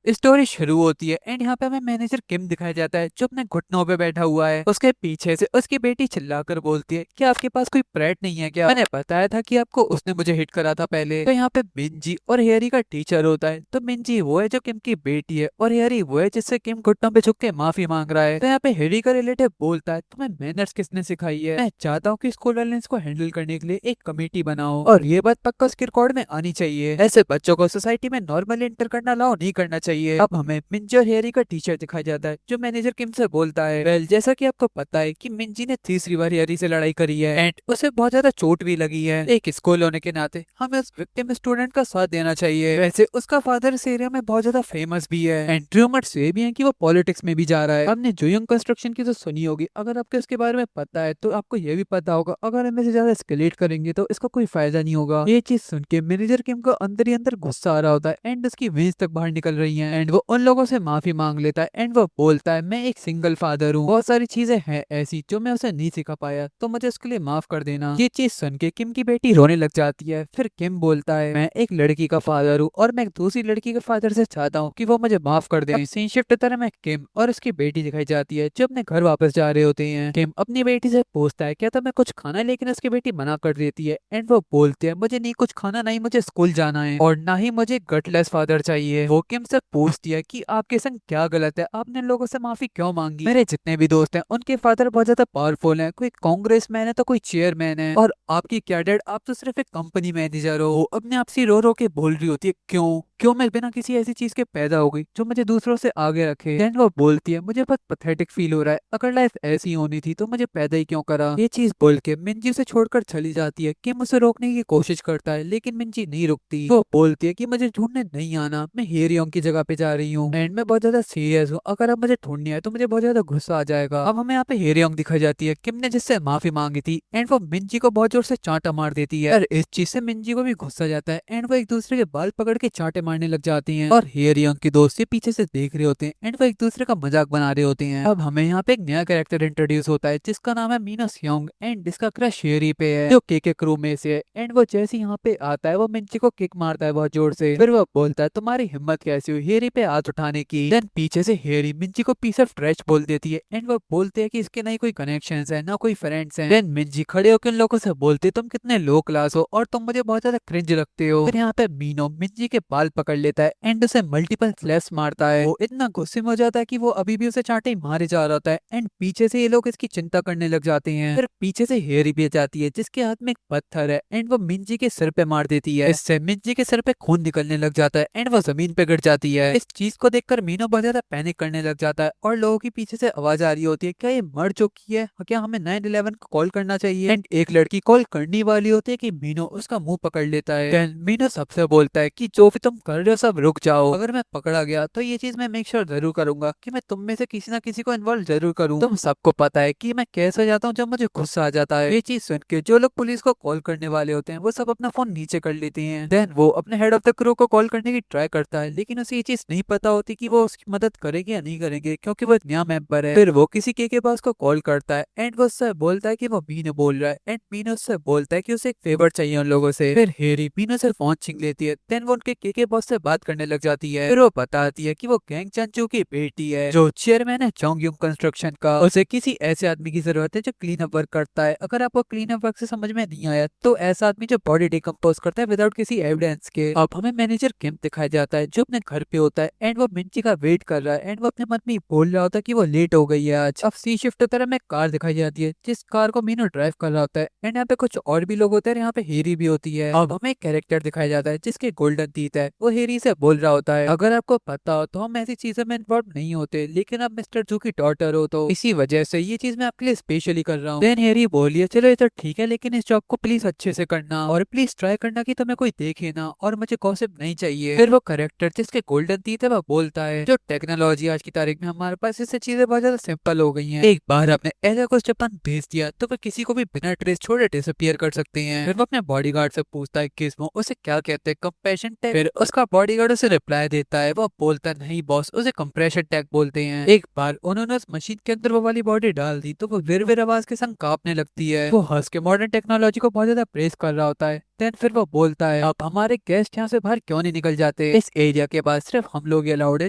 Story शुरू होती है एंड यहाँ पे हमें मैनेजर किम दिखाया जाता है जो अपने घुटनों पे बैठा हुआ है। उसके पीछे से उसकी बेटी चिल्लाकर बोलती है कि आपके पास कोई प्रेट नहीं है क्या? मैंने बताया था कि आपको उसने मुझे हिट करा था पहले। तो यहाँ पे मिंजी और हेयरी का टीचर होता है। तो मिंजी वो है जो किम की बेटी है और हेयरी वो है जिससे किम घुटनों पे झुक के माफी मांग रहा है। तो यहाँ पे हेयरी का रिलेटिव बोलता है तुम्हें मैनर्स किसने सिखाई है? मैं चाहता हूँ कि स्कूल वायलेंस को हैंडल करने के लिए एक कमेटी बनाओ और ये बात पक्का उसके रिकॉर्ड में आनी चाहिए। ऐसे बच्चों को सोसाइटी में नॉर्मली एंटर करना अलाउ नहीं करना चाहिए। अब हमें मिंजी और हेयरी का टीचर दिखाया जाता है जो मैनेजर किम से बोलता है वेल जैसा कि आपको पता है कि मिंजी ने तीसरी बार हेयरी से लड़ाई करी है एंड उसे बहुत ज्यादा चोट भी लगी है। एक स्कूल होने के नाते हमें उस विक्टिम स्टूडेंट का साथ देना चाहिए। वैसे उसका फादर इस एरिया में बहुत ज्यादा फेमस भी है एंड रूमर्स ये भी है कि वो पॉलिटिक्स में भी जा रहा है। आपने जोयोंग कंस्ट्रक्शन की तो सुनी होगी, अगर आपको इसके बारे में पता है तो आपको ये भी पता होगा अगर हम इसे ज्यादा एस्केलेट करेंगे तो इसका कोई फायदा नहीं होगा। ये चीज सुन के मैनेजर किम को अंदर ही अंदर गुस्सा आ रहा होता है एंड उसकी वेंस तक बाहर निकल रही है एंड वो उन लोगों से माफी मांग लेता है एंड वो बोलता है मैं एक सिंगल फादर हूँ, बहुत सारी चीजें हैं ऐसी जो मैं उसे नहीं सिखा पाया तो मुझे उसके लिए माफ कर देना। ये चीज सुन के किम की बेटी रोने लग जाती है। फिर किम बोलता है मैं एक लड़की का फादर हूँ और मैं एक दूसरी लड़की के फादर से चाहता हूँ कि वो मुझे माफ कर दे। सीन शिफ्ट तरह में किम और उसकी बेटी दिखाई जाती है जो अपने घर वापस जा रहे होते हैं। किम अपनी बेटी से पूछता है क्या तुम्हें कुछ खाना, लेकिन उसकी बेटी मना कर देती है एंड वो बोलते हैं मुझे नहीं कुछ खाना, नहीं मुझे स्कूल जाना है और ना ही मुझे गटलेस फादर चाहिए। वो किम से पूछती है कि आपके संग क्या गलत है, आपने इन लोगों से माफी क्यों मांगी? मेरे जितने भी दोस्त हैं उनके फादर बहुत ज्यादा पावरफुल हैं, कोई कांग्रेसमैन है तो कोई चेयरमैन है और आपकी क्या डैड, आप तो सिर्फ एक कंपनी मैनेजर हो। वो अपने आप से रो रो के बोल रही होती है क्यों क्यों मैं बिना किसी ऐसी चीज के पैदा हो गई जो मुझे दूसरों से आगे रखे। देन वो बोलती है मुझे बहुत पथेटिक फील हो रहा है, अगर लाइफ ऐसी होनी थी तो मुझे पैदा ही क्यों करा। ये चीज बोल के मिंजी उसे छोड़कर चली जाती है। किम उसे रोकने की कोशिश करता है लेकिन मिंजी नहीं रुकती। वो बोलती है कि मुझे ढूंढने नहीं आना, मैं हेरियोंग की जगह पे जा रही हूँ एंड मैं बहुत ज्यादा सीरियस हूँ, अगर अब मुझे ढूंढनी है तो मुझे बहुत ज्यादा गुस्सा आ जाएगा। अब हमें यहाँ पे हेरियोंग दिखाई जाती है किम ने जिससे माफी मांगी थी एंड वो मिंजी को बहुत जोर से चांटा मार देती है और इस चीज से मिंजी को भी गुस्सा जाता है एंड वो एक दूसरे के बाल पकड़ के चांटे मारने लग जाती हैं और हेरियोंग की दोस्त ये पीछे से देख रहे होते हैं एंड वो एक दूसरे का मजाक बना रहे होते हैं। अब हमें यहाँ पे एक नया कैरेक्टर इंट्रोड्यूस होता है जिसका नाम है मीना सियोंग एंड जिसका क्रश हेरी पे है जो के क्रू में से है एंड वो जैसे यहाँ पे आता है वो मिंजी को किक मारता है बहुत जोर से। फिर वो बोलता है तुम्हारी हिम्मत कैसी हुई हेरी पे हाथ उठाने की? देन पीछे से हेरी मिंजी को पीस ऑफ ट्रैश बोल देती है एंड वो बोलते हैं कि इसके ना ही कोई कनेक्शन है ना कोई फ्रेंड्स हैं। देन मिंजी खड़े होकर इन लोगों से बोलते तुम कितने लो क्लास हो और तुम मुझे बहुत ज्यादा क्रिंज लगते हो। फिर यहाँ पे मीनो मिंजी के बाल पकड़ लेता है एंड उसे मल्टीपल स्लैप्स मारता है। वो इतना गुस्से में हो जाता है कि वो अभी भी उसे चांटे ही मारे जा रहा होता है एंड पीछे से ये लोग इसकी चिंता करने लग जाते हैं। फिर पीछे से हेरी भी जाती है जिसके हाथ में एक पत्थर है एंड वो मिंजी के सिर पे मार देती है। इससे मिंजी के सिर पे खून निकलने लग जाता है एंड वो जमीन पे गिर जाती है। इस चीज को देखकर मीनो बहुत ज्यादा पैनिक करने लग जाता है और लोगों की पीछे से आवाज आ रही होती है क्या ये मर चुकी है, क्या हमें 911 को कॉल करना चाहिए? एंड एक लड़की कॉल करने वाली होती है कि मीनो उसका मुंह पकड़ लेता है। देन मीनो सबसे बोलता है कि जो भी तुम कर रहे हो सब रुक जाओ, अगर मैं पकड़ा गया तो ये चीज मैं मेक श्योर जरूर करूंगा कि मैं तुम में से किसी ना किसी को इन्वॉल्व जरूर करूं। तुम सबको पता है कि मैं कैसे जाता हूँ जब मुझे गुस्सा आ जाता है। ये चीज सुन के जो लोग पुलिस को कॉल करने वाले होते हैं वो सब अपना फोन नीचे कर लेते हैं। देन वो अपने हेड ऑफ द क्रू को कॉल करने की ट्राई करता है लेकिन उसे ये चीज नहीं पता होती कि वो उसकी मदद करेंगे या नहीं करेंगे क्योंकि वो एक नया मेंबर है। फिर वो किसी के पास को कॉल करता है एंड वो उससे बोलता है कि वो मीनो बोल रहा है एंड मीनो उससे बोलता है कि उसे एक फेवर चाहिए उन लोगों से। फिर हेरी मीनो से फोन छीन लेती है। देन वो उनके के बॉस से बात करने लग जाती है। फिर वो बताती है कि वो गैंग चंचू की बेटी है जो चेयरमैन है चोंगयुंग कंस्ट्रक्शन का। उसे किसी ऐसे आदमी की जरूरत है जो क्लीन अप वर्क करता है। अगर आपको क्लीन अप वर्क से समझ में नहीं आया तो ऐसा आदमी जो बॉडी डिकम्पोज करता है विदाउट किसी एविडेंस के। अब हमें मैनेजर किम दिखाया जाता है जो अपने घर पे होता है एंड वो मिंची का वेट कर रहा है एंड वो अपने मन में बोल रहा होता है कि वो लेट हो गई है आज। अब सी शिफ्ट तरह में कार दिखाई जाती है जिस कार को मीनू ड्राइव कर रहा होता है एंड यहाँ पे कुछ और भी लोग होते हैं, यहाँ पे हेरी भी होती है। अब हमें एक कैरेक्टर दिखाया जाता है जिसके गोल्डन टीथ है। वो हेरी से बोल रहा होता है अगर आपको पता हो तो हम ऐसी चीजों में इन्वॉल्व नहीं होते लेकिन आप मिस्टर जू की डॉटर हो तो इसी वजह से ये चीज मैं आपके लिए स्पेशली कर रहा हूँ। देन हेरी बोलिए चलो ये तो ठीक है लेकिन इस जॉब को प्लीज अच्छे से करना और प्लीज ट्राई करना कि तुम्हें कोई देखे ना और मुझे गॉसिप नहीं चाहिए। फिर वो कैरेक्टर जिसके गोल्डन टीथ है वो बोलता है जो टेक्नोलॉजी आज की तारीख में हमारे पास, इससे चीजें बहुत ज्यादा सिंपल हो गई हैं। एक बार आपने ऐसा कुछ जापान भेज दिया तो फिर किसी को भी बिना ट्रेस छोड़े डिसअपियर कर सकते हैं। फिर वो अपने बॉडीगार्ड से पूछता है किस्मो उसे क्या कहते हैं, कंप्रेशन टैग? फिर उसका बॉडीगार्ड उसे रिप्लाई देता है, वो बोलता नहीं बॉस उसे कंप्रेशन टैग बोलते हैं। एक बार उन्होंने उस मशीन के अंदर वो वाली बॉडी डाल दी तो वो विर विर आवाज के संग कांपने लगती है। वो हंस के मॉडर्न टेक्नोलॉजी को बहुत ज्यादा प्रेस कर रहा होता है। देन फिर वो बोलता है अब हमारे गेस्ट यहाँ से बाहर क्यों नहीं निकल जाते, इस एरिया के बाद सिर्फ हम लोग ये अलाउड है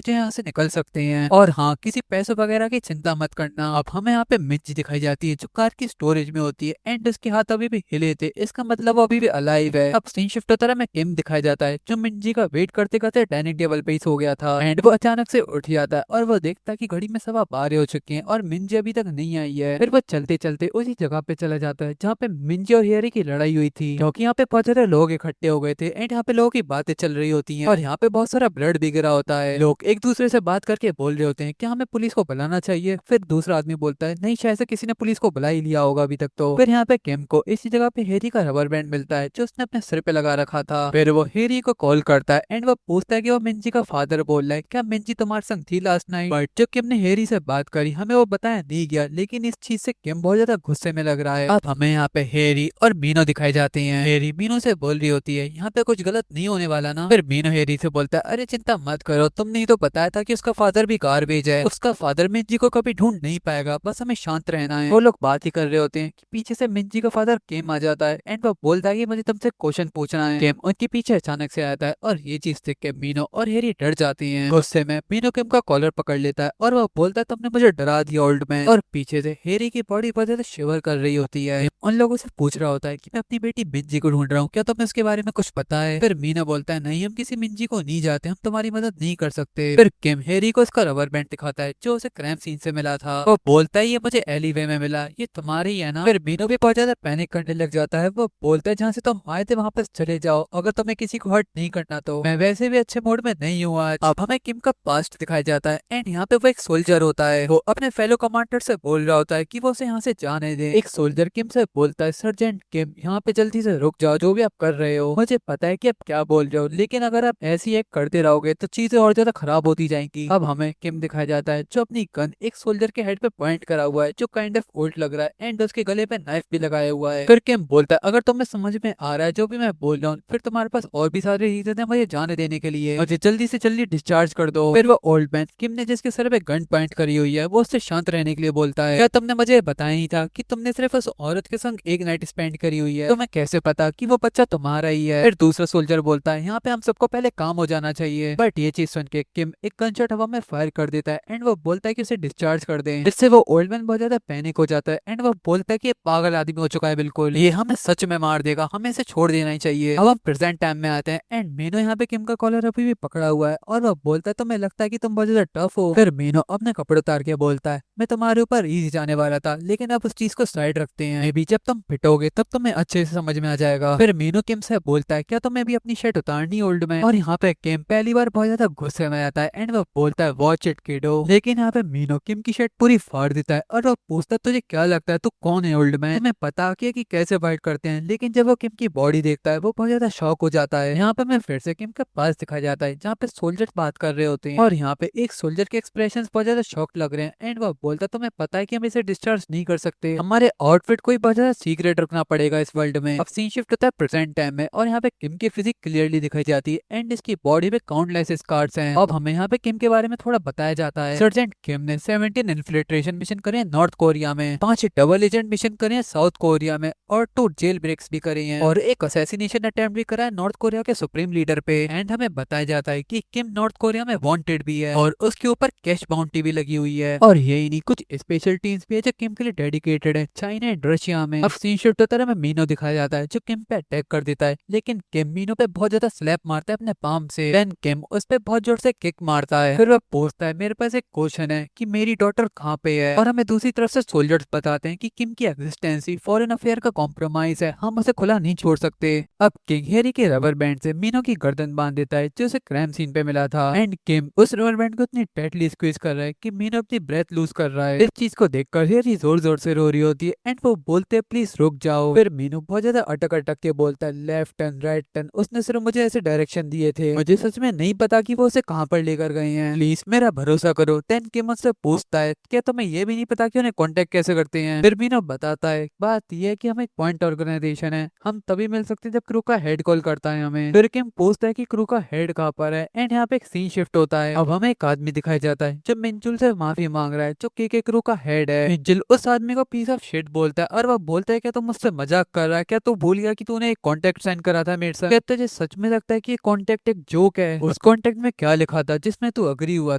जो यहाँ से निकल सकते हैं, और हाँ किसी पैसों वगैरह की चिंता मत करना। अब हमें यहाँ पे मिंजी दिखाई जाती है जो कार की स्टोरेज में होती है एंड उसके हाथ अभी भी हिले थे, इसका मतलब वो अभी भी अलाइव है। अब सीन शिफ्ट होता है, हमें किम दिखाया जाता है जो मिंजी का वेट करते करते डाइनिंग टेबल पे ही सो गया था एंड वो अचानक से उठ जाता है और वो देखता है कि घड़ी में 12:15 हो चुके हैं और मिंजी अभी तक नहीं आई है। फिर वो चलते चलते उसी जगह पे चला जाता है जहाँ पे मिंजी और हेरी की लड़ाई हुई थी, क्योंकि यहाँ पे बहुत सारे लोग इकट्ठे हो गए थे एंड यहाँ पे लोगों की बातें चल रही होती हैं और यहाँ पे बहुत सारा ब्लड भी गिरा होता है। लोग एक दूसरे से बात करके बोल रहे होते हैं कि हमें पुलिस को बुलाना चाहिए। फिर दूसरा आदमी बोलता है नहीं शायद से किसी ने पुलिस को बुला ही लिया होगा अभी तक तो। फिर यहाँ पे किम को इसी जगह पे हेरी का रबर बैंड मिलता है जो उसने अपने सिर पे लगा रखा था। फिर वो हेरी को कॉल करता है एंड वो पूछता है कि वो मिंजी का फादर बोल रहा है क्या मिंजी तुम्हारे संग थी लास्ट नाइट। बट जब किम ने हेरी से बात करी हमें वो बताया नहीं गया, लेकिन इस चीज से किम बहुत ज्यादा गुस्से में लग रहा है। अब हमें यहाँ पे हेरी और मीनो दिखाई जाते हैं। हेरी मीनो से बोल रही होती है यहाँ पे कुछ गलत नहीं होने वाला ना। फिर मीनो हेरी से बोलता है अरे चिंता मत करो, तुमने ही तो बताया था कि उसका फादर भी गार्बेज है, उसका फादर मिंजी को कभी ढूंढ नहीं पाएगा, बस हमें शांत रहना है। वो लोग बात ही कर रहे होते हैं कि पीछे से मिंजी का फादर केम आ जाता है एंड वो बोलता है कि मुझे तुमसे क्वेश्चन पूछना है। केम उनके पीछे अचानक से आता है और ये चीज देख के मीनो और हेरी डर जाती हैं। गुस्से में मीनो केम का कॉलर पकड़ लेता है और वो बोलता है तुमने मुझे डरा दिया ओल्ड मैन। और पीछे से हेरी की बॉडी बहुत ज्यादा शिवर कर रही होती है। उन लोगों से पूछ रहा होता है कि मैं अपनी बेटी मिंजी को ढूंढ रहा हूँ, क्या तुम्हें उसके बारे में कुछ पता है। फिर मीनो बोलता है नहीं हम किसी मिंजी को नहीं जाते, हम तुम्हारी मदद नहीं कर सकते। फिर किम हेरी को उसका रबर बैंड दिखाता है जो उसे क्रैम सीन से मिला था। वो बोलता है ये मुझे एलिवे में मिला, ये तुम्हारी ही है ना। फिर मीनो भी बहुत ज्यादा पैनिक करने लग जाता है। वो बोलता है जहाँ से तुम आए थे वहाँ पर चले जाओ, अगर तुम्हें किसी को हर्ट नहीं करना तो। मैं वैसे भी अच्छे मूड में नहीं हूँ आज। अब हमें किम का पास्ट दिखाया जाता है एंड यहाँ पे वो एक सोल्जर होता है। वो अपने फेलो कमांडर से बोल रहा होता है कि वो उसे यहाँ से जाने दे। एक सोल्जर किम से बोलता है सर्जेंट किम यहाँ पे जल्दी से रुक जाओ, जो भी आप कर रहे हो मुझे पता है कि आप क्या बोल रहे हो, लेकिन अगर आप ऐसी एक करते रहोगे तो चीजें और ज्यादा खराब होती जाएंगी। अब हमें किम दिखाया जाता है जो अपनी गन एक सोल्जर के हेड पे पॉइंट करा हुआ है जो काइंड ऑफ ओल्ड लग रहा है एंड उसके गले पे नाइफ भी लगाया हुआ है। फिर किम बोलता है अगर तुम्हें समझ में आ रहा है जो भी मैं बोल रहा हूँ फिर तुम्हारे पास और भी सारे रीजन है मुझे जाने देने के लिए, मुझे जल्दी से जल्दी डिस्चार्ज कर दो। फिर वो ओल्ड मैन किम ने जिसके सर पे गन पॉइंट करी हुई है वो उससे शांत रहने के लिए बोलता है क्या तुमने मुझे बताया नहीं था कि तुमने सिर्फ उस औरत के संग एक नाइट स्पेंड करी हुई है, तुम्हें कैसे पता कि वो बच्चा तुम्हारा ही है। फिर दूसरा सोल्जर बोलता है यहाँ पे हम सबको पहले काम हो जाना चाहिए। बट ये चीज सुन के किम एक गनशॉट हवा में फायर कर देता है एंड वो बोलता है कि उसे डिस्चार्ज कर दें, जिससे वो ओल्ड मैन बहुत ज्यादा पैनिक हो जाता है एंड वो बोलता है कि ये पागल आदमी हो चुका है बिल्कुल, ये हमें सच में मार देगा, हमें इसे छोड़ देना ही चाहिए। अब हम प्रेजेंट टाइम में आते हैं एंड मीनो यहाँ पे किम का कॉलर अभी भी पकड़ा हुआ है और वो बोलता है तुम्हें लगता है कि तुम बहुत ज्यादा टफ हो। फिर मीनो अपने कपड़े उतार के बोलता है मैं तुम्हारे ऊपर इजी जाने वाला था, लेकिन अब उस चीज को साइड रखते हैं, मे बी जब तुम पिटोगे तब तुम्हें अच्छे से समझ में आ जाएगा। फिर मीनो किम से बोलता है क्या तुम्हें भी अपनी शर्ट उतारनी ओल्ड मैन। और यहाँ पे किम पहली बार बहुत ज्यादा गुस्से में आता है एंड वो बोलता है वॉच इट किडो, लेकिन यहाँ पे मीनो किम की शर्ट पूरी फाड़ देता है और वो पूछता है तुझे क्या लगता है तू कौन है ओल्ड मैन, तुम्हें पता क्या कि कैसे फाइट करते हैं। लेकिन जब वो किम की बॉडी देखता है वो बहुत ज्यादा शॉक हो जाता है। यहाँ पे मैं फिर से किम का पास दिखाया जाता है जहाँ पे सोल्जर बात कर रहे होते हैं और यहाँ पे एक सोल्जर के एक्सप्रेशन बहुत ज्यादा शॉक लग रहे हैं एंड वो बोलता है तुम्हें पता है कि हम इसे डिस्चार्ज नहीं कर सकते, हमारे आउटफिट को ही बहुत ज्यादा सीक्रेट रखना पड़ेगा इस वर्ल्ड में। अब सीन शिफ्ट होता है प्रेजेंट टाइम में और यहाँ पे किम की फिजिक क्लियरली दिखाई जाती है एंड इसकी बॉडी पे काउंटलेस स्कार्स हैं। अब हमें यहाँ पे किम के बारे में थोड़ा बताया जाता है। सर्जेंट किम ने 17 इन्फिल्ट्रेशन मिशन करे हैं नॉर्थ कोरिया में, 5 डबल एजेंट मिशन करे हैं साउथ कोरिया में और 2 जेल ब्रेक्स भी करे हैं और एक असैसिनेशन अटेम्प्ट भी करा है नॉर्थ कोरिया के सुप्रीम लीडर पे। एंड हमें बताया जाता है कि किम नॉर्थ कोरिया में वांटेड भी है और उसके ऊपर कैश बाउंटी भी लगी हुई है। और यही नहीं कुछ स्पेशल टीम्स भी है जो किम के लिए डेडिकेटेड है चाइना एंड रशिया में। अब सीन शिफ्ट होता है हमें मीनो दिखाया जाता है जो किम पे अटैक कर देता है, लेकिन किम मीनो पे बहुत ज्यादा स्लैप मारता है अपने पाम से। देन किम उस पे बहुत जोर से किक मारता है। फिर वह पूछता है मेरे पास एक क्वेश्चन है कि मेरी डॉटर कहाँ पे है। और हमें दूसरी तरफ से सोल्जर्स बताते हैं कि किम की एग्जिस्टेंस ही फॉरेन अफेयर का कॉम्प्रोमाइज है, हम उसे खुला नहीं छोड़ सकते। अब किंग हेरी के रबर बैंड से मीनो की गर्दन बांध देता है जो उसे क्राइम सीन पे मिला था एंड किम उस रबर बैंड को इतनी टाइटली स्क्वीज कर रहा है कि मीनो अपनी ब्रेथ लूज कर रहा है। इस चीज को देखकर हेरी जोर जोर से रो रही होती है एंड वो बोलते हैं प्लीज रुक जाओ। फिर मीनू बहुत ज्यादा अटक अटक के बोलता है लेफ्ट टर्न राइट टर्न, उसने सिर्फ मुझे ऐसे डायरेक्शन दिए थे, मुझे सच में नहीं पता कि वो उसे कहाँ पर लेकर गए हैं, प्लीज मेरा भरोसा करो। देन किम मुझसे पूछता है क्या तुम्हें ये भी नहीं पता कि उन्हें कांटेक्ट कैसे करते हैं। फिर मीनू बताता है बात यह है कि हम एक पॉइंट ऑर्गेनाइजेशन है, हम तभी मिल सकते हैं जब क्रू का हेड कॉल करता है हमें। फिर किम पूछता है कि क्रू का हेड कहाँ पर है एंड यहाँ पे एक सीन शिफ्ट होता है। अब हमें एक आदमी दिखाई जाता है जो मिंजुल से माफी मांग रहा है जो के क्रू का हेड है। मिंजुल उस आदमी को पीस ऑफ शिट बोलता है और वह बोलता है क्या तुम मुझसे मजाक कर रहा है, क्या तू भूल गया कि तूने तूने एक कॉन्टेक्ट साइन करा था मेरे साथ, क्या तुझे सच में लगता है कि ये कॉन्टेक्ट एक जोक है? उस कॉन्टेक्ट में क्या लिखा था जिसमें तू अग्री हुआ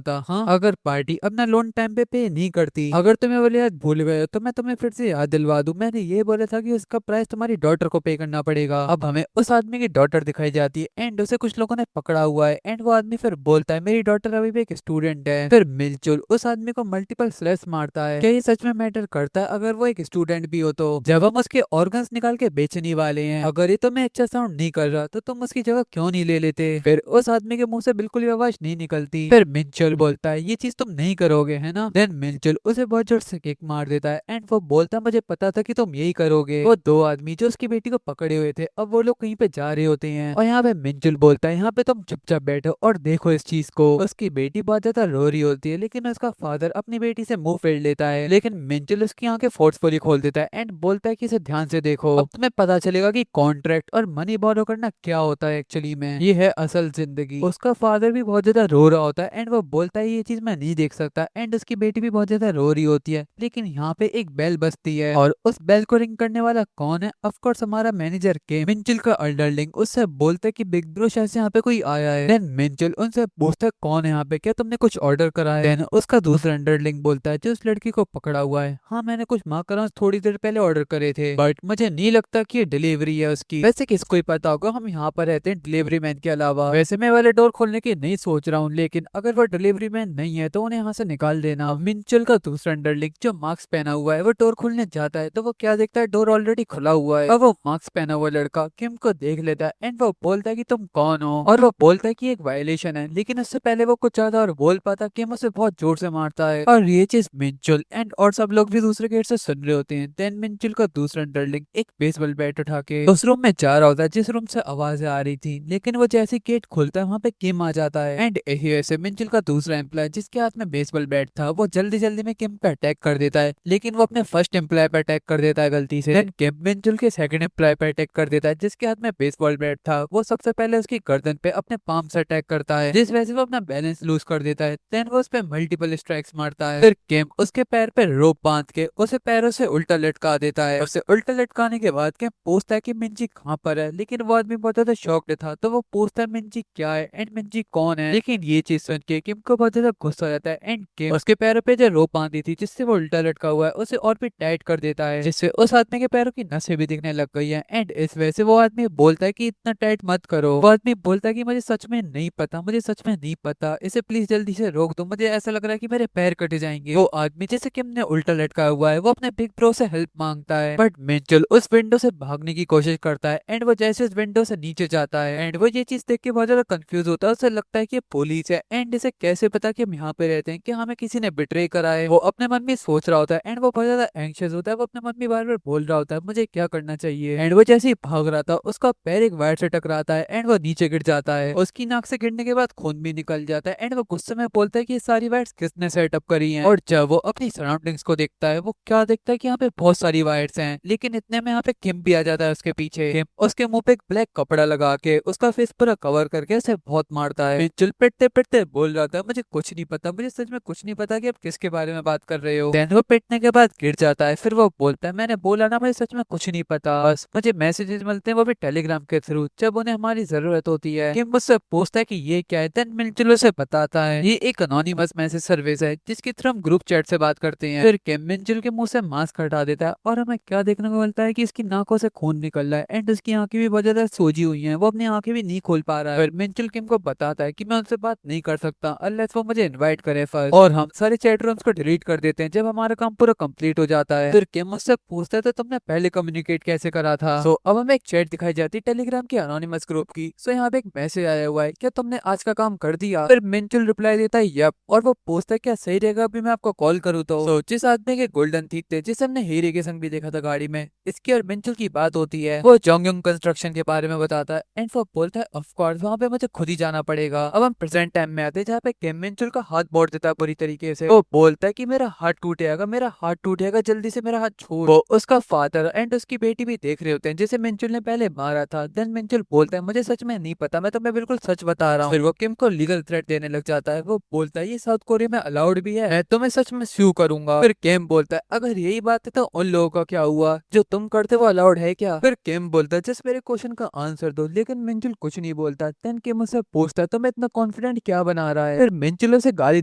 था? हाँ, अगर पार्टी अपना लोन टाइम पे नहीं करती, अगर तुम्हें वाली याद भूल गए हो, तो मैं तुम्हें फिर से याद दिलवा दूं। मैंने ये बोला था कि उसका प्राइस तुम्हारी डॉटर को पे करना पड़ेगा। अब हमें उस आदमी की डॉटर दिखाई जाती है एंड उसे कुछ लोगों ने पकड़ा हुआ है एंड वो आदमी फिर बोलता है मेरी डॉटर अभी भी एक स्टूडेंट है। फिर मिलजुल उस आदमी को मल्टीपल स्लैश मारता है। क्या ये सच में मैटर करता है अगर वो एक स्टूडेंट भी हो तो? जब हम उसके ऑर्गन्स निकाल के बेचने वाले हैं, अगर ये तुम्हें अच्छा साउंड नहीं कर रहा तो तुम उसकी जगह क्यों नहीं ले लेते? फिर उस आदमी के मुंह से बिल्कुल भी आवाज नहीं निकलती। फिर मिंचुल बोलता है ये चीज तुम नहीं करोगे है ना? देन मिंचुल उसे बहुत जोर से किक मार देता है एंड वो बोलता है मुझे पता था कि तुम यही करोगे। वो दो आदमी जो उसकी बेटी को पकड़े हुए थे, अब वो लोग कहीं पे जा रहे होते हैं और यहाँ पे मिंचुल बोलता है यहाँ पे तुम चुपचाप बैठो और देखो इस चीज को। उसकी बेटी बहुत ज्यादा रो रही होती है लेकिन उसका फादर अपनी बेटी से मुंह फेर लेता है, लेकिन मिंचुल उसकी आंखें फोर्सफुली खोल देता है एंड बोलता है कि इसे ध्यान से देखो, अब तुम्हें पता चलेगा कि कॉन्ट्रैक्ट और मनी बोरो करना क्या होता है एक्चुअली में, ये है असल जिंदगी। उसका फादर भी बहुत ज्यादा रो रहा होता है एंड वो बोलता है ये चीज मैं नहीं देख सकता एंड उसकी बेटी भी बहुत ज्यादा रो रही होती है। लेकिन यहाँ पे एक बेल बजती है और उस बेल को रिंग करने वाला कौन है? ऑफ कोर्स हमारा मैनेजर के मिंचुल का अल्डरलिंग। उससे बोलता है कि बिग ब्रो शायद से यहाँ पे कोई आया है। देन मिंचुल उनसे पूछता है कौन है यहाँ पे, क्या तुमने कुछ ऑर्डर करा है? देन उसका दूसरा अंडरलिंग बोलता है जो उस लड़की को पकड़ा हुआ है, हाँ मैंने कुछ माकरॉन्स थोड़ी देर पहले ऑर्डर करे थे बट मुझे नहीं लगता कि ये डिलीवरी है उसकी। वैसे किसको ही पता होगा, हम यहाँ पर रहते हैं डिलीवरी मैन के अलावा। वैसे मैं वाले डोर खोलने की नहीं सोच रहा हूँ, लेकिन अगर वो डिलीवरी मैन नहीं है तो उन्हें यहाँ से निकाल देना। मिंचुल का दूसरा अंडरलिंग जो मास्क पहना हुआ है वो डोर खोलने जाता है तो वो क्या देखता है डोर ऑलरेडी खुला हुआ है और वो मास्क पहना हुआ लड़का किम को देख लेता है एंड वो बोलता है कि तुम कौन हो, और वो बोलता है कि एक वायलेशन है। लेकिन उससे पहले वो कुछ ज्यादा और बोल पाता किम उसे बहुत जोर से मारता है और ये चीज मिंचुल एंड और सब लोग भी दूसरे गेट से सुन रहे होते हैं। देन मिंचुल का दूसरा अंडरलिंग एक बेसबॉल बैट उठा के उस रूम में जा रहा होता है जिस रूम से आवाजें आ रही थी, लेकिन वो जैसे गेट खुलता है वहाँ पे किम आ जाता है एंड ऐसे मिंचुल का दूसरा एम्प्लॉय जिसके हाथ में बेसबॉल बैट था वो जल्दी जल्दी में किम पे अटैक कर देता है, लेकिन वो अपने फर्स्ट एम्प्लॉय पे अटैक कर देता है गलती से। देन किम मिंचुल के सेकंड एम्प्लॉय पे अटैक कर देता है जिसके हाथ में बेसबॉल बैट था, वो सबसे पहले उसकी गर्दन पे अपने पाम से अटैक करता है जिस वजह से वो अपना बैलेंस लूज कर देता है। देन वो उस पे मल्टीपल स्ट्राइक्स मारता है। फिर किम उसके पैर पे रोप बांध के उसे पैरों से उल्टा लटका देता है। उसे उल्टा लटकाने के बाद किम पूछता है कि मिंजी कहाँ पर है, लेकिन वो आदमी बहुत ज्यादा शॉक्ड था तो वो पूछता है मिंजी क्या है एंड मिंजी कौन है। लेकिन ये चीज सुन के किम को बहुत ज्यादा गुस्सा आ जाता है एंड किम उसके पैरों पे जो रोप बांधी थी जिससे वो उल्टा लटका हुआ है उसे और भी टाइट कर देता है, जिससे उस आदमी के पैरों की नसें भी दिखने लग गई है एंड इस वजह से वो आदमी बोलता है कि इतना टाइट मत करो। वो आदमी बोलता है कि मुझे सच में नहीं पता, मुझे सच में नहीं पता, इसे प्लीज जल्दी से रोक दो, मुझे ऐसा लग रहा है कि मेरे पैर कट जाएंगे। वो आदमी जैसे किम ने उल्टा लटका हुआ है वो अपने बिग ब्रो से हेल्प मांगता है बट मिंचुल उस विंडो से भागने की कोशिश करता है एंड वो जैसे उस विंडो से नीचे जाता है एंड वो ये चीज देख के बहुत ज्यादा कंफ्यूज होता है। उसे लगता है कि पुलिस है एंड इसे कैसे पता कि हम यहाँ पे रहते हैं, कि हमें किसी ने बिट्रे करा है। वो अपने मन में सोच रहा होता है एंड वो बहुत ज्यादा एंग्शियस होता है। वो अपने मन में बार बार बोल रहा होता है मुझे क्या करना चाहिए एंड वो जैसे ही भाग रहा था उसका पैर एक वायर से टकराता है एंड वो नीचे गिर जाता है। उसकी नाक से गिरने के बाद खून भी निकल जाता है एंड वो गुस्से में बोलता है कि ये सारी वायर्स किसने सेटअप करी हैं। और जब वो अपनी सराउंडिंग्स को देखता है वो क्या देखता है कि यहाँ पे बहुत सारी वायर्स हैं, लेकिन इतने में यहाँ पे किम भी आ जाता है उसके पीछे। किम उसके मुंह पे एक ब्लैक कपड़ा लगा के उसका फेस पूरा कवर करके उसे बहुत मारता है। मिंचुल पिटते पिटते बोल रहा था मुझे कुछ नहीं पता, मुझे सच में कुछ नहीं पता कि आप किसके बारे में बात कर रहे हो। देन वो पिटने के बाद गिर जाता है। फिर वो बोलता है मैंने बोला ना मुझे सच में कुछ नहीं पता, बस मुझे मैसेजेस मिलते हैं वो भी टेलीग्राम के थ्रू जब उन्हें हमारी जरूरत होती है। किम मुझसे पूछता है कि ये क्या है, देन मिंचुल उसे बताता है ये एक अनोनिमस मैसेज सर्विस है जिसके थ्रू हम ग्रुप चैट से बात करते हैं। फिर किम मिंचुल के मुंह से मास्क हटा देता है और हमें क्या देखने को मिलता है कि इसकी नाकों से खून निकल रहा है एंड उसकी आंखें भी बहुत ज्यादा सोजी हुई हैं, वो अपनी आंखें भी नहीं खोल पा रहा है। फिर मिंचुल किम को बताता है कि मैं उनसे बात नहीं कर सकता अनलेस वो मुझे इनवाइट करे फर्स्ट, और हम सारे चैट रूम्स को डिलीट कर देते हैं जब हमारा काम पूरा कंप्लीट हो जाता है। फिर किम मुझसे पूछता है तो तुमने पहले कम्युनिकेट कैसे करा था। सो अब हमें एक चैट दिखाई जाती है टेलीग्राम के अनोनिमस ग्रुप की। सो यहाँ पे एक मैसेज आया हुआ है क्या तुमने आज का काम कर दिया। फिर मिंचुल रिप्लाई देता है यप, और वो पूछता है क्या सही रहेगा अभी मैं आपको कॉल करूँ तो। जिस आदमी के गोल्डन थीथ थे जिसे हमने हीरे के संग भी देखा था गाड़ी में, इसकी और मिंचुल की बात होती है। वो जोंगयोंग कंस्ट्रक्शन के बारे में बताता है एंड वो बोलता है ऑफ कोर्स वहाँ पे मुझे खुद ही जाना पड़ेगा। अब हम प्रेजेंट टाइम में आते हैं जहाँ पे किम मिंचुल का हाथ मोड़ देता है बुरी तरीके से। वो बोलता है कि मेरा हाथ टूट जाएगा, मेरा हाथ टूट जाएगा, जल्दी से मेरा हाथ छोड़। वो उसका फादर एंड उसकी बेटी भी देख रहे होते हैं जिसे मिंचुल ने पहले मारा था। देन मिंचुल बोलता है मुझे सच में नहीं पता, मैं तुम्हें बिल्कुल सच बता रहा हूँ। फिर वो किम को लीगल थ्रेट देने लग जाता है। वो बोलता है ये साउथ कोरिया में अलाउड भी है, मैं तुम्हें सच में स्यू करूंगा। फिर किम बोलता है अगर यही बात है तो उन लोगों का क्या हुआ, जो तुम करते वो अलाउड है क्या। फिर किम किम बोलता है जस्ट मेरे क्वेश्चन का आंसर दो, लेकिन मिंजुल कुछ नहीं बोलता। देन किम उससे पूछता है तो मैं इतना कॉन्फिडेंट क्या बना रहा है। फिर मिंजुल उसे गाली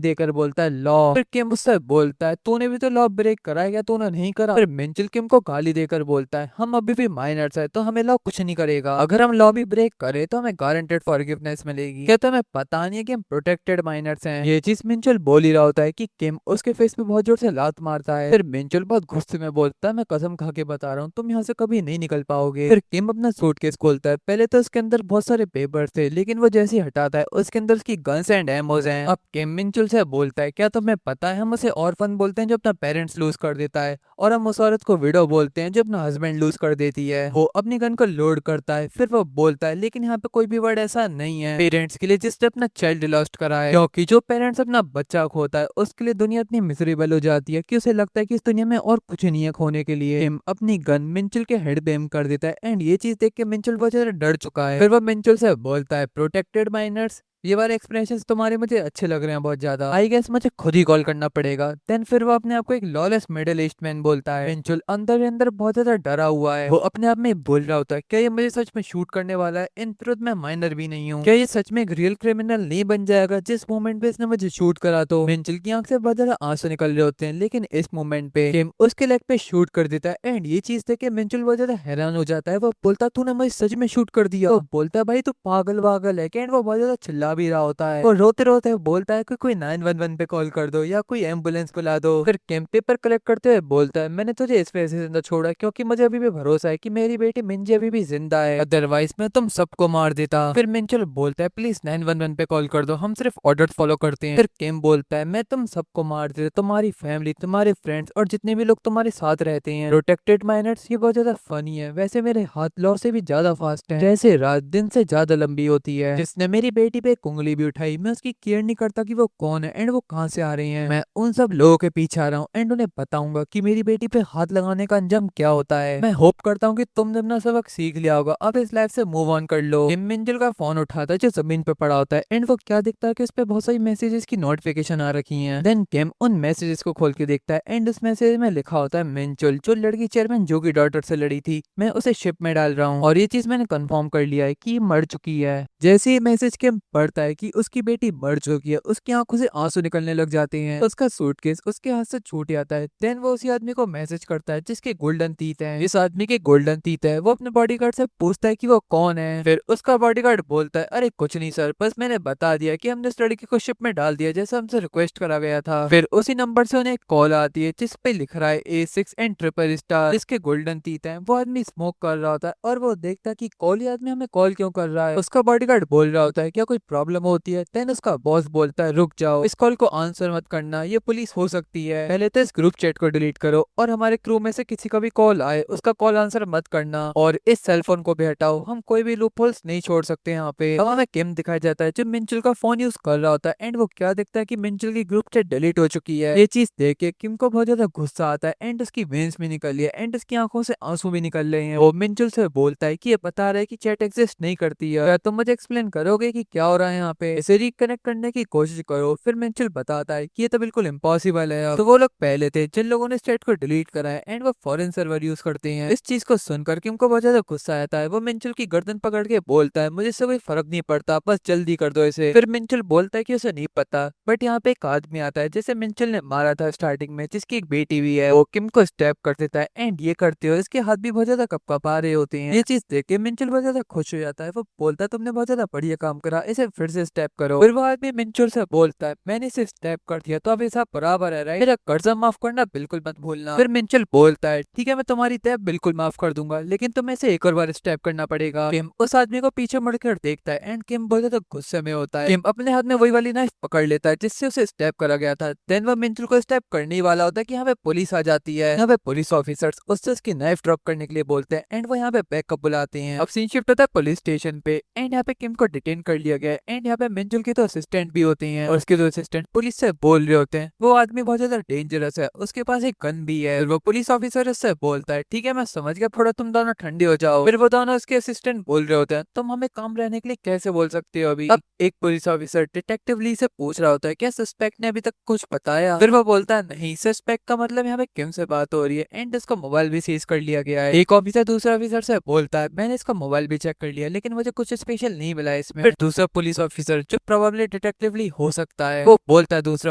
देकर बोलता है लॉ। फिर किम उससे बोलता है तूने भी तो लॉ ब्रेक करा है, क्या तूने नहीं करा। फिर मिंजुल किम को गाली देकर बोलता है हम अभी भी माइनर्स है तो हमें लॉ कुछ नहीं करेगा, अगर हम लॉ भी ब्रेक करे तो हमें गारंटेड फॉरगिवनेस मिलेगी। क्या तुम्हें पता नहीं है कि हम प्रोटेक्टेड माइनर्स हैं। ये चीज मिंजुल बोल ही रहा होता है कि किम उसके फेस पे बहुत जोर से लात मारता है। फिर मिंजुल बहुत गुस्से में बोलता है मैं कसम खा के बता रहा हूँ तुम यहाँ से कभी नहीं निकल पाओगे। फिर किम अपना सूटकेस खोलता है, पहले तो उसके अंदर बहुत सारे पेपर्स थे, लेकिन वो जैसे ही हटाता है उसके अंदर उसकी गन्स एंड एमोज हैं। अब किम मिंजुल से बोलता है क्या तुम्हें पता है हम उसे ऑर्फन बोलते हैं जो अपना पेरेंट्स लूज कर देता है, और हम उस औरत को विडो बोलते हैं जो अपना हस्बैंड लूज कर देती है। वो अपनी गन को लोड करता है, फिर वो बोलता है लेकिन यहाँ पे कोई भी वर्ड ऐसा नहीं है पेरेंट्स के लिए जिसने अपना चाइल्ड लॉस्ट करा है, क्योंकि जो पेरेंट्स अपना बच्चा खोता है उसके लिए दुनिया इतनी मिजरेबल हो जाती है कि उसे लगता है कि इस दुनिया में और कुछ नहीं है खोने के लिए। किम अपनी गन मिंचुल के हेड पे एम कर देता है एंड ये चीज देख के मिंचुल बहुत ज्यादा डर चुका है। फिर वो मिंचुल से बोलता है प्रोटेक्टेड माइनर्स, ये वाले एक्सप्रेशन तुम्हारे मुझे अच्छे लग रहे हैं बहुत ज्यादा, आई गेस मुझे खुद ही कॉल करना पड़ेगा। देन फिर वो अपने आप को एक लॉलेस मिडिल ईस्ट मैन बोलता है। मिंचुल अंदर ही अंदर बहुत ज्यादा डरा हुआ है, वो अपने आप में बोल रहा होता है क्या ये मुझे सच में शूट करने वाला है, इन ट्रुथ मैं माइनर भी नहीं हूँ, क्या ये सच में एक रियल क्रिमिनल नहीं बन जाएगा जिस मोमेंट पे इसने मुझे शूट करा। तो मिंचुल की आंख से बहुत ज्यादा आंसू निकल रहे होते हैं, लेकिन इस मोमेंट पे किम उसके लेग पे शूट कर देता है एंड ये चीज देख के मिंचुल बहुत ज्यादा हैरान हो जाता है। वो बोलता तूने मुझे सच में शूट कर दिया। वो बोलता है भाई तू पागल वागल है क्या, वो बहुत ज्यादा चिल्ला भी रहा होता है। रोते रोते बोलता है कि कोई 911 पे कॉल कर दो या कोई एम्बुलेंस बुला दो। फिर किम पेपर कलेक्ट करते हुए बोलता है मैंने तुझे इस वजह से जिंदा छोड़ा क्योंकि मुझे अभी भी भरोसा है कि मेरी बेटी मिंजी अभी भी जिंदा है, अदरवाइज मैं तुम सबको मार देता। फिर मिंचुल बोलता है प्लीज 911 पे कॉल कर दो, हम सिर्फ ऑर्डर फॉलो करते हैं। फिर किम बोलता है मैं तुम सबको मार देता, तुम्हारी फैमिली, तुम्हारे फ्रेंड्स और जितने भी लोग तुम्हारे साथ रहते हैं। प्रोटेक्टेड माइनर्स ये बहुत ज्यादा फनी है, वैसे मेरे हाथ लॉ से भी ज्यादा फास्ट है, जैसे रात दिन से ज्यादा लंबी होती है। जिसने मेरी बेटी पे एक उंगली भी उठाई मैं उसकी केयर नहीं करता कि वो कौन है एंड वो कहाँ से आ रही हैं। मैं उन सब लोगों के पीछे आ रहा हूँ एंड उन्हें बताऊंगा कि मेरी बेटी पे हाथ लगाने का अंजाम क्या होता है। मैं होप करता हूँ कि तुमने अपना सबक सीख लिया होगा, अब इस लाइफ से मूव ऑन कर लो। किम मिंजुल का फोन उठाता है जो जमीन पे पड़ा होता है एंड वो क्या दिखता है कि उस पे बहुत सारी मैसेजेस की नोटिफिकेशन आ रखी है। देन किम उन मैसेजेस को खोल के देखता है एंड उस मैसेज में लिखा होता है मिंजुल जो लड़की चेयरमैन जो की डॉटर से लड़ी थी मैं उसे शिप में डाल रहा हूँ, और ये चीज मैंने कंफर्म कर लिया है कि मर चुकी है। जैसे ही मैसेज किम पढ़ता है कि उसकी बेटी मर चुकी है उसकी आंखों से आंसू निकलने लग जाते हैं, उसका सूटकेस उसके हाथ से छूट जाता है। देन वो उसी आदमी को मैसेज करता है जिसके गोल्डन टीथ हैं। इस आदमी के गोल्डन टीथ है, वो अपने बॉडीगार्ड से पूछता है कि वो कौन है। फिर उसका बॉडीगार्ड बोलता है अरे कुछ नहीं सर, बस मैंने बता दिया कि हमने इस लड़की को शिप में डाल दिया जैसा हमसे रिक्वेस्ट करा गया था। फिर उसी नंबर से उन्हें एक कॉल आती है जिस पे लिख रहा है A6 एंड ट्रिपल स्टार, जिसके गोल्डन टीथ हैं। वो आदमी स्मोक कर रहा होता है और वो देखता है कि कॉल ही आदमी हमें कॉल क्यों कर रहा है। उसका बॉडीगार्ड बोल रहा होता है क्या कोई प्रॉब्लम होती है। देन उसका बॉस बोलता है रुक जाओ, इस कॉल को आंसर मत करना, ये पुलिस हो सकती है, पहले तो इस ग्रुप चैट को डिलीट करो और हमारे क्रू में से किसी का भी कॉल आए उसका कॉल आंसर मत करना, और इस सेलफोन को भी हटाओ, हम कोई भी लूप होल्स नहीं छोड़ सकते यहाँ पे। अब हमें किम दिखाया जाता है जो मिंचुल का फोन यूज कर रहा होता है एंड वो क्या देखता है कि मिंचुल की ग्रुप चैट डिलीट हो चुकी है। ये चीज देख के किम को बहुत ज्यादा गुस्सा आता है एंड उसकी वेन्स भी निकल रही है एंड उसकी आंखों से आंसू भी निकल रहे हैं। वो मिंचुल से बोलता है कि ये बता रहा है कि चैट एग्जिस्ट नहीं करती है, तुम मुझे एक्सप्लेन करोगे कि क्या हो रहा है यहाँ पे, इसे रिकनेक्ट करने की कोशिश करो। फिर मिंचुल बताता है कि ये तो बिल्कुल इम्पॉसिबल है। तो वो लोग पहले थे जिन लोगों ने चैट को डिलीट करा है एंड वो फॉरेन सर्वर यूज करते हैं। इस चीज को सुनकर किम को बहुत ज्यादा गुस्सा आता है। वो मिंचुल की गर्दन पकड़ के बोलता है मुझे इससे कोई फर्क नहीं पड़ता, बस जल्दी कर दो इसे। फिर मिंचुल बोलता है कि उसे नहीं पता, बट यहाँ पे एक आदमी आता है जिसे मिंचुल ने मारा था स्टार्टिंग में, जिसकी एक बेटी भी है। वो किम को स्टैप कर देता है एंड ये करते हुए इसके हाथ भी बहुत ज्यादा कपकपा रहे होते हैं। ये चीज देख के मिंचुल बहुत ज्यादा खुश हो जाता है। वो बोलता है तुमने बहुत ज्यादा बढ़िया काम करा, इसे फिर से स्टैप करो। फिर वो आदमी मिंचुल से बोलता है मैंने इसे स्टैप कर दिया तो अब सब बराबर है राइट, मेरा कर्जा माफ करना बिल्कुल मत भूलना। फिर मिंचुल बोलता है ठीक है मैं तुम्हारी तय बिल्कुल माफ कर दूंगा, लेकिन तुम्हें इसे एक और बार स्टैप करना पड़ेगा। किम उस आदमी को पीछे मुड़कर देखता है एंड किम बहुत ज्यादा गुस्से में होता है। किम अपने हाथ में वही वाली नाइफ पकड़ लेता है जिससे उसे स्टैप करा गया था। देन वो मिंचुल को स्टैप करने ही वाला होता है कि यहाँ पे पुलिस आ जाती है। यहाँ पे पुलिस ऑफिसर्स उससे उसकी नाइफ ड्रॉप करने के लिए बोलते हैं एंड वो यहाँ पे बैकअप बुलाते हैं। अब सीन शिफ्ट होता है पुलिस स्टेशन पे एंड यहाँ पे किम को डिटेन कर लिया गया एंड यहाँ पे मिंजुल की तो असिस्टेंट भी होती हैं और उसके जो असिस्टेंट पुलिस से बोल रहे होते हैं वो आदमी बहुत ज्यादा डेंजरस है, उसके पास एक गन भी है। फिर वो पुलिस ऑफिसर उससे बोलता है ठीक है मैं समझ गया, थोड़ा तुम दोनों ठंडे हो जाओ। फिर वो दोनों उसके असिस्टेंट बोल रहे होते हैं तुम हमें काम रहने के लिए कैसे बोल सकते हो अभी। अब एक पुलिस ऑफिसर डिटेक्टिव ली से पूछ रहा होता है क्या सस्पेक्ट ने अभी तक कुछ बताया। फिर वो बोलता है नहीं, सस्पेक्ट का मतलब यहाँ पे किम से बात हो रही है एंड इसका मोबाइल भी सीज कर लिया गया है। एक ऑफिसर दूसरे ऑफिसर से बोलता है मैंने इसका मोबाइल भी चेक कर लिया लेकिन मुझे कुछ स्पेशल नहीं मिला इसमें। फिर दूसरा पुलिस ऑफिसर जो प्रोबेबली डिटेक्टिवली हो सकता है वो बोलता है दूसरे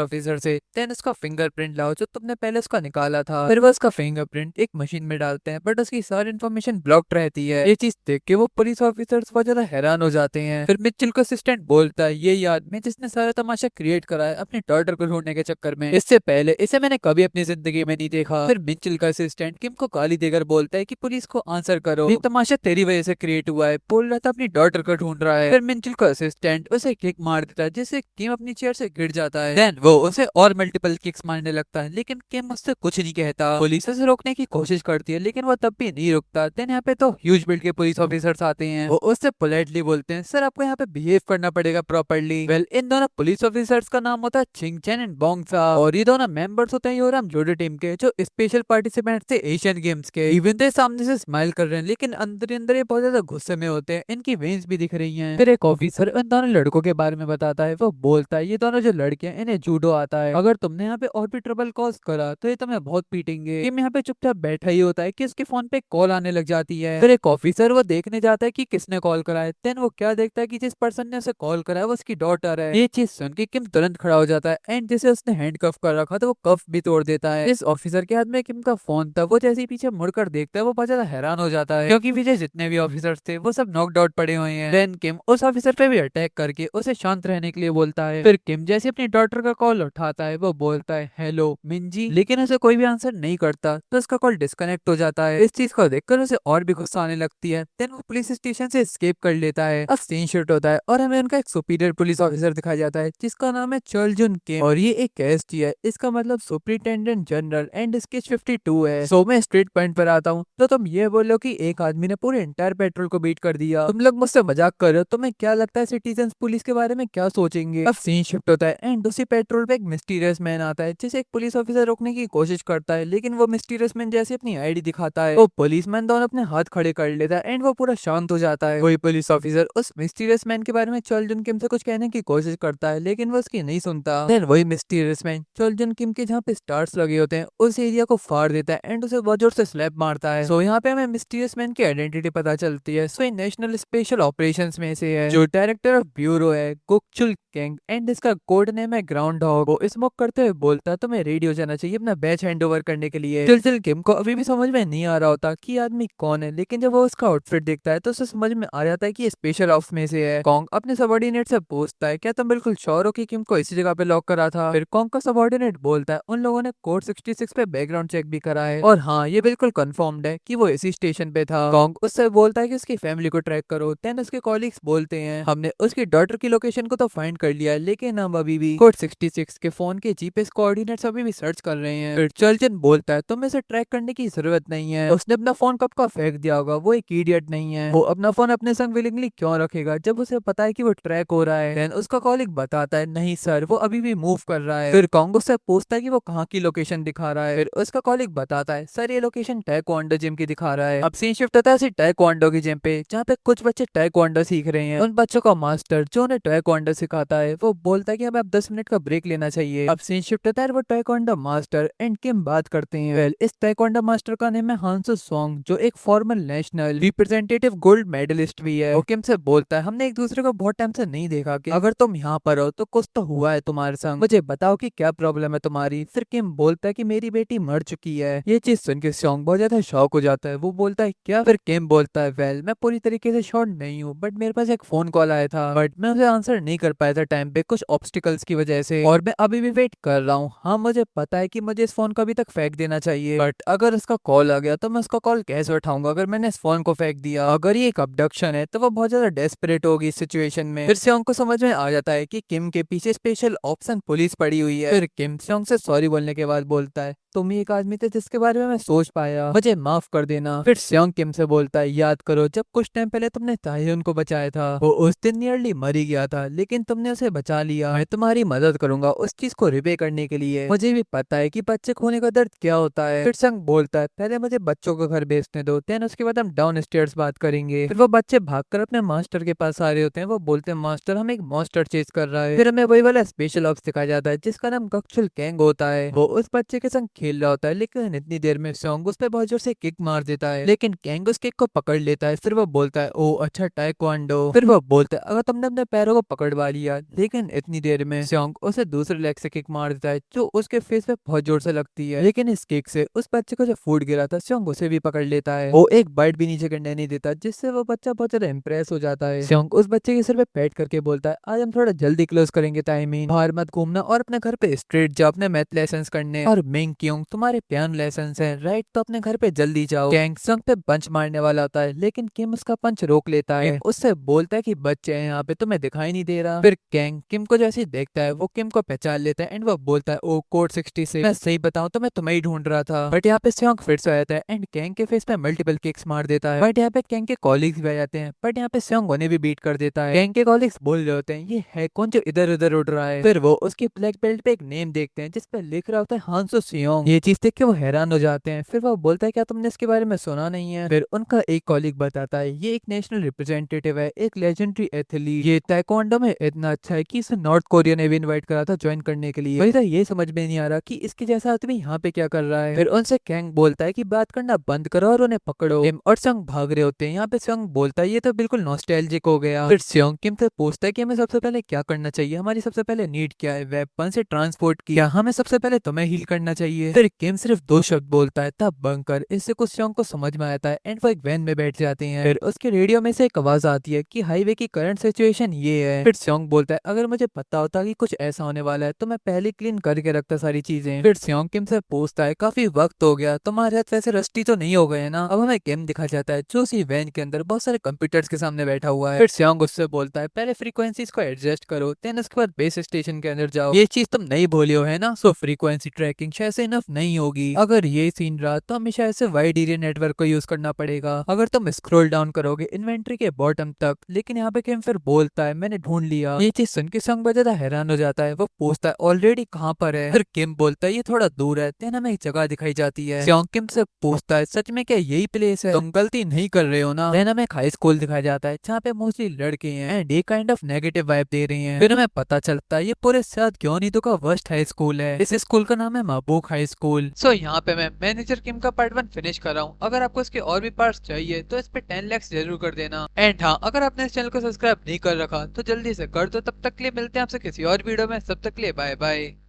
ऑफिसर से देन उसका फिंगरप्रिंट लाओ जो तुमने पहले उसका निकाला था। फिर वो उसका फिंगरप्रिंट एक मशीन में डालते हैं बट उसकी सारी इन्फॉर्मेशन ब्लॉक्ड रहती है। ये चीज देख के वो पुलिस ऑफिसर्स बहुत ज्यादा हैरान हो जाते हैं। फिर मिचेल का असिस्टेंट बोलता है ये आदमी जिसने सारा तमाशा क्रिएट करा है अपनी डॉटर को ढूंढने के चक्कर में, इससे पहले इसे मैंने कभी अपनी जिंदगी में नहीं देखा। फिर मिचेल का असिस्टेंट किम को गाली देकर बोलता है कि पुलिस को आंसर करो, ये तमाशा तेरी वजह से क्रिएट हुआ है, बोल रहा था अपनी डॉटर को ढूंढ रहा है। फिर मिचेल का असिस्टेंट उसे किक मार देता है जिससे किम अपनी चेयर से गिर जाता है। देन वो उसे और मल्टीपल किक्स मारने लगता है लेकिन किम उससे कुछ नहीं कहता। पुलिस उसे रोकने की कोशिश करती है लेकिन वो तब भी नहीं रुकता। देन यहाँ पे तो ह्यूज बिल्ड के पुलिस ऑफिसर्स आते हैं, वो उससे पोलाइटली बोलते हैं सर आपको यहाँ पे बिहेव करना पड़ेगा प्रॉपर्ली। वेल इन दोनों पुलिस ऑफिसर्स का नाम होता है छिंग चैन एंड बोंग सा और ये दोनों मेंबर्स होते हैं योराम जोडो टीम के जो स्पेशल पार्टिसिपेंट थे एशियन गेम्स के। इवन तो सामने से स्माइल कर रहे हैं लेकिन अंदर अंदर ये बहुत ज्यादा गुस्से में होते हैं, इनकी वेन्स भी दिख रही हैं। फिर एक ऑफिसर इन दोनों लड़कों के बारे में बताता है, वो बोलता है ये दोनों जो लड़के हैं इन्हें जूडो आता है, अगर तुमने यहाँ पे और भी ट्रबल कॉज करा तो ये तुम्हें बहुत पीटेंगे। किम यहाँ पे चुपचाप बैठा ही होता है कि इसके फोन पे कॉल आने लग जाती है। फिर एक ऑफिसर वो देखने जाता है कि किसने कॉल करा है। देन वो क्या देखता है कि जिस पर्सन ने उसे कॉल करा है वो उसकी डॉटर है। ये चीज सुन के किम तुरंत खड़ा हो जाता है एंड जैसे उसने हैंड कफ कर रखा तो वो कफ भी तोड़ देता है। इस ऑफिसर के हाथ में किम का फोन था, वो जैसे ही पीछे मुड़कर देखता है वो बहुत ज्यादा हैरान हो जाता है क्योंकि पीछे जितने भी ऑफिसर्स थे वो सब नॉकड आउट पड़े हुए हैं। देन किम उस ऑफिसर पे भी अटैक करके उसे शांत रहने के लिए बोलता है। फिर किम जैसे अपनी डॉटर का कॉल उठाता है वो बोलता है हेलो मिंजी, लेकिन उसे कोई भी आंसर नहीं करता तो उसका कॉल डिस्कनेक्ट हो जाता है। इस चीज को देखकर उसे और भी गुस्सा आने लगती है। देन वो पुलिस स्टेशन से एस्केप कर लेता है। अब सीन शिफ्ट होता है और हमें उनका एक सुपीरियर पुलिस ऑफिसर दिखाया जाता है जिसका नाम है चोल जुन किम और ये एक एसटी है, इसका मतलब सुपरिटेंडेंट जनरल एंड इसकी 52 है। सो मैं स्ट्रेट पॉइंट पर आता हूँ तो तुम ये बोलो कि एक आदमी ने पूरे एंटायर पेट्रोल को बीट कर दिया, तुम लोग मुझसे मजाक कर रहे हो, तुम्हें क्या लगता है सिटीजन पुलिस के बारे में क्या सोचेंगे। अब सीन शिफ्ट होता है एंड उसी पेट्रोल पे एक मिस्टीरियस मैन आता है जिसे एक पुलिस ऑफिसर रोकने की कोशिश करता है लेकिन वो मिस्टीरियस मैन जैसे अपनी आईडी दिखाता है वो पुलिसमैन दोनों अपने हाथ खड़े कर लेता है एंड वो पूरा शांत हो जाता है। वही पुलिस ऑफिसर उस मिस्टीरियस मैन के बारे में चोल जुन किम से कुछ कहने की कोशिश करता है लेकिन वो उसकी नहीं सुनता। देन वही मिस्टीरियस मैन चोल जुन किम के जहाँ पे स्टार्स लगे होते हैं उस एरिया को फाड़ देता है एंड उसे बहुत जोर से स्लैप मारता है। सो यहाँ पे हमें मिस्टीरियस मैन की आइडेंटिटी पता चलती है। सो ये नेशनल स्पेशल ऑपरेशंस में से है, जो डायरेक्टर ऑफ ब्यूरो है गुकचुल किंग एंड इसका कोड नेम है ग्राउंड हॉग। वो स्मोक करते हुए बोलता है तुम्हें रेडी हो जाना चाहिए अपना बैच हैंड ओवर करने के लिए। चिल किम को अभी भी समझ में नहीं आ रहा होता कि आदमी कौन है, लेकिन जब वो उसका आउटफिट देखता है तो उसे समझ में आ जाता है कि ये स्पेशल ऑप्स में से है। कॉन्ग अपने सबॉर्डिनेट से पूछता है क्या तुम बिल्कुल श्योर हो कि किम को इसी जगह पे लॉक करा था। फिर कॉन्ग का सबॉर्डिनेट बोलता है उन लोगों ने कोड 66 पे बैकग्राउंड चेक भी करा है और हाँ ये बिल्कुल कंफर्म्ड है कि वो इसी स्टेशन पे था। कॉन्ग उससे बोलता है कि उसकी फैमिली को ट्रैक करो। देन उसके कॉलीग्स बोलते हैं हमने उसकी डॉटर की लोकेशन को तो फाइंड कर लिया लेकिन हम अभी भी कोड 66 के फोन के जीपीएस कोऑर्डिनेट्स अभी भी सर्च कर रहे हैं। फिर चलचन बोलता है तुम्हें इसे ट्रैक करने की जरूरत नहीं है, उसने अपना फोन कब का फेंक दिया होगा, वो एक इडियट नहीं है, वो अपना फोन अपने संग विलिंगली क्यों रखेगा जब उसे पता है कि वो ट्रैक हो रहा है। देन उसका कॉलिग बताता है नहीं सर वो अभी भी मूव कर रहा है। फिर कॉन्गो से पूछता है कि वो कहाँ की लोकेशन दिखा रहा है। फिर उसका कॉलिग बताता है सर ये लोकेशन टैइक्वांडो जिम की दिखा रहा है। अब सीन शिफ्ट होता है टैइक्वांडो की जिम पे जहाँ पे कुछ बच्चे टैइक्वांडो सीख रहे हैं। उन बच्चों का मास्टर जो उन्हें टैइक्वांडो सिखाता है वो बोलता है कि हमें अब 10 मिनट का ब्रेक लेना चाहिए। अब सीन शिफ्ट होता है वो टैइक्वांडो मास्टर एंड किम बात करते हैं। वेल इस टैइक्वांडो मास्टर का नाम है हांसो सोंग जो एक formal national representative gold medallist भी है। वो किम से बोलता है हमने एक दूसरे को बहुत टाइम से नहीं देखा कि अगर तुम यहाँ पर हो तो कुछ तो हुआ है तुम्हारे संग, मुझे बताओ कि क्या प्रॉब्लम है तुम्हारी। फिर किम बोलता है कि मेरी बेटी मर चुकी है। ये चीज सुन के सोंग बहुत ज्यादा शॉक हो जाता है, वो बोलता है क्या। फिर किम बोलता है वेल मैं पूरी तरीके से शॉर्ट नहीं हूँ बट मेरे पास एक फोन कॉल आया था बट मैं उसे आंसर नहीं कर पाया था टाइम पे कुछ ऑब्स्टिकल्स की वजह से और मैं अभी भी वेट कर रहा हूँ। हाँ मुझे पता है कि मुझे इस फोन को अभी तक फेंक देना चाहिए बट अगर उसका कॉल आ गया तो मैं उसका कॉल कैसे उठाऊंगा अगर मैंने इस फोन को फेंक दिया। अगर ये एक अबडक्शन है तो वो बहुत ज्यादा डेस्परेट होगी इस सिचुएशन में। फिर सोंग को समझ में आ जाता है कि किम के पीछे स्पेशल ऑप्शन पुलिस पड़ी हुई है। फिर किम सोंग से सॉरी बोलने के बाद बोलता है तुम ही एक आदमी थे जिसके बारे में मैं सोच पाया, मुझे माफ कर देना। फिर सोंग किम से बोलता है याद करो जब कुछ टाइम पहले तुमने ताह्यून को बचाया था, वो उस दिन नियरली नेचुरली मर ही गया था, लेकिन तुमने उसे बचा लिया। मैं तुम्हारी मदद करूंगा उस चीज को रिपे करने के लिए। मुझे भी पता है कि बच्चे खोने का दर्द क्या होता है। फिर संग बोलता है पहले मुझे बच्चों को घर भेजने दो, देन उसके बाद हम डाउन स्टेयर्स बात करेंगे। फिर वो बच्चे भागकर अपने मास्टर के पास आ रहे होते हैं। वो बोलते हैं मास्टर हम एक मॉन्स्टर चेज कर रहा है। फिर हमें वही वाला स्पेशल ऑप्स दिखाया जाता है जिसका नाम गक्चुल कैंग होता है। वो उस बच्चे के संग खेल रहा होता है, लेकिन इतनी देर में सॉन्ग उस पे बहुत जोर से किक मार देता है, लेकिन कैंग उस किक को पकड़ लेता है। फिर वो बोलता है ओ अच्छा टाइक्वांडो। फिर वो बोलता है अगर तुमने अपने पैरों को पकड़वा लिया, लेकिन इतनी देर में सॉन्ग उसे दूसरे लेग से किक मार देता है जो उसके फेस पे बहुत जोर से लगती है। लेकिन इस किक से उस बच्चे को जो फूड गिरा था सॉन्ग उसे भी पकड़ लेता है। वो एक बाइट भी नीचे गिरने नहीं देता, जिससे वो बच्चा बहुत ज्यादा इंप्रेस हो जाता है। सॉन्ग उस बच्चे के सिर पे पैट करके बोलता है आज हम थोड़ा जल्दी क्लोज करेंगे टाइमिंग, बाहर मत घूमना और अपने घर पे स्ट्रेट जाओ अपने मैथ लेसन करने। और मिंग क्यों तुम्हारे पियानो लेसन है राइट, तो अपने घर पे जल्दी जाओ। कैंग सॉन्ग पे पंच मारने वाला होता है, लेकिन किम उसका पंच रोक लेता है। उससे बोलता है कि बच्चे हैं यहाँ पे, तुम्हें दिखाई नहीं दे रहा। फिर कैंग किम को जैसे ही देखता है वो किम को पहचान लेता है एंड वो बोलता है ओ कोड 66। मैं सही बताऊं तो मैं तुम्हें ही ढूंढ रहा था। बट यहाँ पे सॉन्ग फिर से आ जाता है एंड कैंग के फेस पे मल्टीपल किक्स मार देता है। बट यहाँ पे कैंग के कॉलिग्स भी आ जाते हैं, बट यहाँ पे सॉन्ग उन्हें भी बीट कर देता है। कैंग के कॉलिग्स बोल रहे होते हैं ये है कौन जो इधर उधर उड़ रहा है। फिर वो उसकी ब्लैक बेल्ट पे एक नेम देखते हैं जिसपे लिख रहा होता है हांसो सियोंग। ये चीज देख के वो हैरान हो जाते हैं। फिर वो बोलता है क्या तुमने इसके बारे में सुना नहीं है। फिर उनका एक कॉलिग बताता है ये एक नेशनल रिप्रेजेंटेटिव है, एक लेजेंडरी एथलीट। ये ताइक्वांडो में इतना अच्छा है कि इसे नॉर्थ कोरिया ने भी इनवाइट करा था ज्वाइन करने के लिए। वही तो ये समझ में नहीं आ रहा कि इसके जैसा आदमी यहाँ पे क्या कर रहा है। फिर उनसे कैंग बोलता है कि बात करना बंद करो और उन्हें पकड़ो। किम और सॉन्ग भाग रहे होते हैं। यहाँ पे सॉन्ग बोलता है ये तो बिल्कुल नॉस्टैल्जिक हो गया। फिर सॉन्ग किम से पूछता है कि हमें सबसे पहले क्या करना चाहिए, हमारी सबसे पहले नीड क्या है, वेपन से ट्रांसपोर्ट की, या हमें सबसे पहले तुम्हें हील करना चाहिए। फिर किम सिर्फ दो शब्द बोलता है तब बंकर। इससे कुछ सॉन्ग को समझ में आता है एंड वो एक वैन में बैठ जाते हैं। फिर उसके रेडियो में से एक आवाज आती है कि हाईवे की करंट सिचुएशन ये है। फिर सॉन्ग बोलता है अगर मुझे पता होता कि कुछ ऐसा होने वाला है तो मैं पहले क्लीन करके रखता सारी चीजें। फिर सॉन्ग किम से पूछता है काफी वक्त हो गया, तुम्हारे हाथ वैसे रस्टी तो नहीं हो गए ना। अब हमें किम दिखा जाता है जो उसी वैन के अंदर बहुत सारे कंप्यूटर्स के सामने बैठा हुआ है। फिर सॉन्ग उससे बोलता है पहले फ्रीक्वेंसीज को एडजस्ट करो, देन उसके बाद बेस स्टेशन के अंदर जाओ। ये चीज तुम नहीं भूले हो है ना, सो फ्रीक्वेंसी ट्रैकिंग शायद से इनफ नहीं होगी। अगर ये सीन रहा तो हमें शायद से वाइड एरिया नेटवर्क को यूज करना पड़ेगा अगर तुम स्क्रॉल डाउन करोगे इन्वेंट्री के बॉटम तक। लेकिन यहाँ पे किम फिर बोलता है मैंने ढूंढ लिया। ये चीज सुन के सॉन्ग बहुत ज्यादा हैरान हो जाता है। वो पूछता है ऑलरेडी कहाँ पर है। फिर किम बोलता है ये थोड़ा दूर है, देन हमें एक जगह दिखाई जाती है। सॉन्ग किम से पूछता है सच में क्या यही प्लेस है, तुम गलती नहीं कर रहे हो ना। देन हमें एक हाई स्कूल दिखाया जाता है जहाँ पे मोस्टली लड़के हैं एंड ये काइंड ऑफ नेगेटिव वाइब दे रही हैं। फिर हमें पता चलता है ये पूरे साथ ग्योनीदो का वर्स्ट हाई स्कूल है। इस स्कूल का नाम है माबूक हाई स्कूल। सो यहाँ पे मैं मैनेजर किम का पार्ट 1 फिनिश कर रहा हूँ। अगर आपको इसके और भी पार्ट्स चाहिए तो इस पे 10 लाख जरूर कर देना। एंड हाँ अगर आपने इस चैनल को सब्सक्राइब नहीं कर रखा तो जल्दी से कर दो। तब तक के लिए मिलते हैं आपसे किसी और वीडियो में, तब तक के लिए बाय बाय।